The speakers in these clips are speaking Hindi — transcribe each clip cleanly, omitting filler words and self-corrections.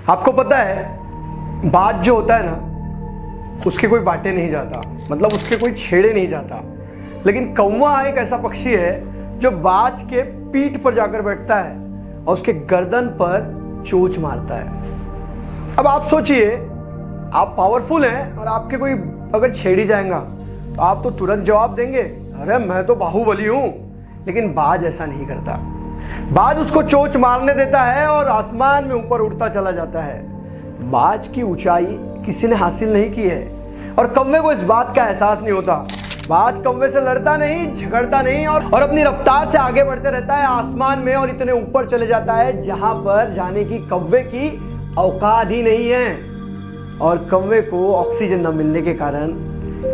आपको पता है बाज जो होता है ना, उसके कोई बाटे नहीं जाता, मतलब उसके कोई छेड़े नहीं जाता। लेकिन कौवा एक ऐसा पक्षी है जो बाज के पीठ पर जाकर बैठता है और उसके गर्दन पर चोंच मारता है। अब आप सोचिए, आप पावरफुल हैं और आपके कोई अगर छेड़ ही जाएगा तो आप तो तुरंत जवाब देंगे, अरे मैं तो बाहुबली हूं। लेकिन बाज ऐसा नहीं करता। बाज उसको चोंच मारने देता है और आसमान में ऊपर उड़ता चला जाता है। बाज की ऊंचाई किसी ने हासिल नहीं की है और कौवे को इस बात का एहसास नहीं होता। बाज कौवे से लड़ता नहीं, झगड़ता नहीं और अपनी रफ्तार से आगे बढ़ते रहता है आसमान में और इतने ऊपर चले जाता है जहां पर जाने की कौवे की औकात ही नहीं है। और कौवे को ऑक्सीजन न मिलने के कारण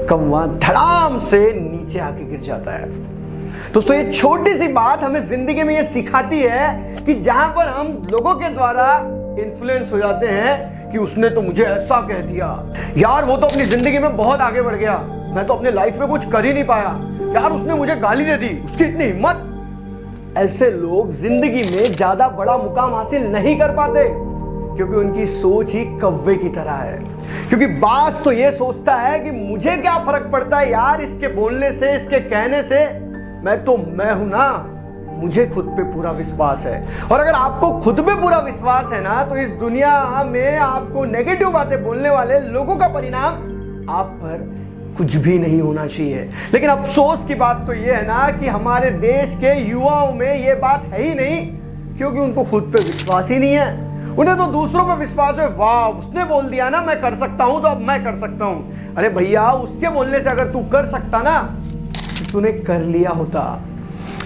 कौवा धड़ाम से नीचे आके गिर जाता है। दोस्तों, ये छोटी सी बात हमें जिंदगी में ये सिखाती है कि जहां पर हम लोगों के द्वारा इन्फ्लुएंस हो जाते हैं कि उसने तो मुझे ऐसा कह दिया, यार वो तो अपनी जिंदगी में बहुत आगे बढ़ गया, मैं तो अपने लाइफ में कुछ कर ही नहीं पाया, यार उसने मुझे गाली दे दी, उसकी इतनी हिम्मत। ऐसे लोग जिंदगी में ज्यादा बड़ा मुकाम हासिल नहीं कर पाते क्योंकि उनकी सोच ही कौवे की तरह है। क्योंकि बाज तो ये सोचता है कि मुझे क्या फर्क पड़ता है यार इसके बोलने से, इसके कहने से, मैं तो मैं हूं ना, मुझे खुद पे पूरा विश्वास है। और अगर आपको खुद पे पूरा विश्वास है ना, तो इस दुनिया में आपको नेगेटिव बातें बोलने वाले लोगों का परिणाम आप पर कुछ भी नहीं होना चाहिए। लेकिन अफसोस की बात तो यह है ना कि हमारे देश के युवाओं में यह बात है ही नहीं, क्योंकि उनको खुद पे विश्वास ही नहीं है। उन्हें तो दूसरों पे विश्वास है, वाह उसने बोल दिया ना मैं कर सकता हूं तो अब मैं कर सकता हूं। अरे भैया, उसके बोलने से अगर तू कर सकता ना तो तूने कर लिया होता।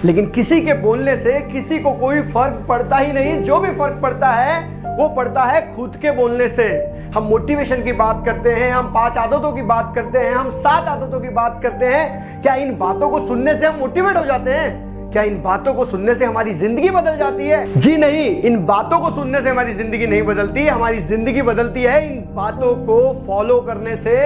लेकिन किसी के बोलने से किसी को कोई फर्क पड़ता ही नहीं। जो भी फर्क पड़ता है वो पड़ता है खुद के बोलने से। हम मोटिवेशन की बात करते हैं, हम 5 आदतों की बात करते हैं, हम 7 आदतों की बात करते हैं। क्या इन बातों को सुनने से हम मोटिवेट हो जाते हैं? क्या इन बातों को सुनने से हमारी जिंदगी बदल जाती है? जी नहीं, इन बातों को सुनने से हमारी जिंदगी नहीं बदलती। हमारी जिंदगी बदलती है इन बातों को फॉलो करने से,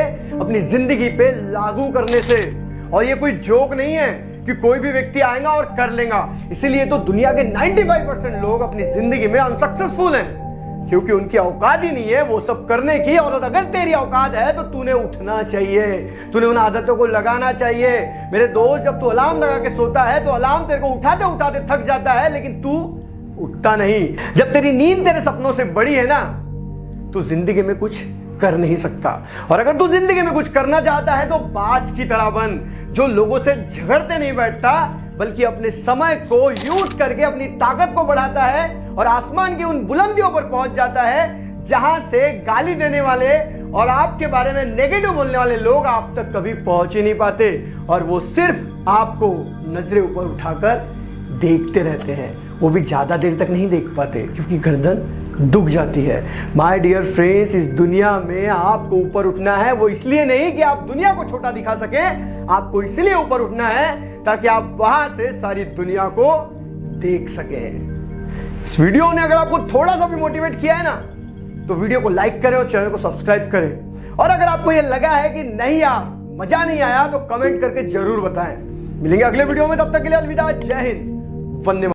अपनी जिंदगी पे लागू करने से। और ये कोई जोक नहीं है कि कोई भी व्यक्ति आएगा और कर लेगा। इसीलिए तो दुनिया के 95% लोग अपनी जिंदगी में अनसक्सेसफुल हैं, क्योंकि उनकी औकात ही नहीं है वो सब करने की। और अगर तेरी औकात है तो तूने उठना चाहिए, तूने उन आदतों को लगाना चाहिए। मेरे दोस्त, जब तू अलार्म लगा के सोता है तो अलार्म तेरे को उठाते उठाते थक जाता है, लेकिन तू उठता नहीं। जब तेरी नींद तेरे सपनों से बड़ी है ना, तू जिंदगी में कुछ कर नहीं सकता। और अगर तू जिंदगी में कुछ करना चाहता है तो बाज की तरह बन, जो लोगों से झगड़ते नहीं बैठता, बल्कि अपने समय को यूज करके अपनी ताकत को बढ़ाता है और आसमान की उन बुलंदियों पर पहुंच जाता है जहां से गाली देने वाले और आपके बारे में नेगेटिव बोलने वाले लोग आप तक कभी पहुंच ही नहीं पाते। और वो सिर्फ आपको नजरें ऊपर उठाकर देखते रहते हैं, वो भी ज्यादा देर तक नहीं देख पाते क्योंकि गर्दन दुख जाती है। माय डियर फ्रेंड्स, इस दुनिया में आपको ऊपर उठना है, वो इसलिए नहीं कि आप दुनिया को छोटा दिखा सके, आपको इसलिए ऊपर उठना है ताकि आप वहां से सारी दुनिया को देख सके। इस वीडियो ने अगर आपको थोड़ा सा भी मोटिवेट किया है ना, तो वीडियो को लाइक करें और चैनल को सब्सक्राइब करें। और अगर आपको यह लगा है कि नहीं यार मजा नहीं आया, तो कमेंट करके जरूर बताएं। मिलेंगे अगले वीडियो में, तब तक के लिए अलविदा, जय हिंद, वंदे मातरम।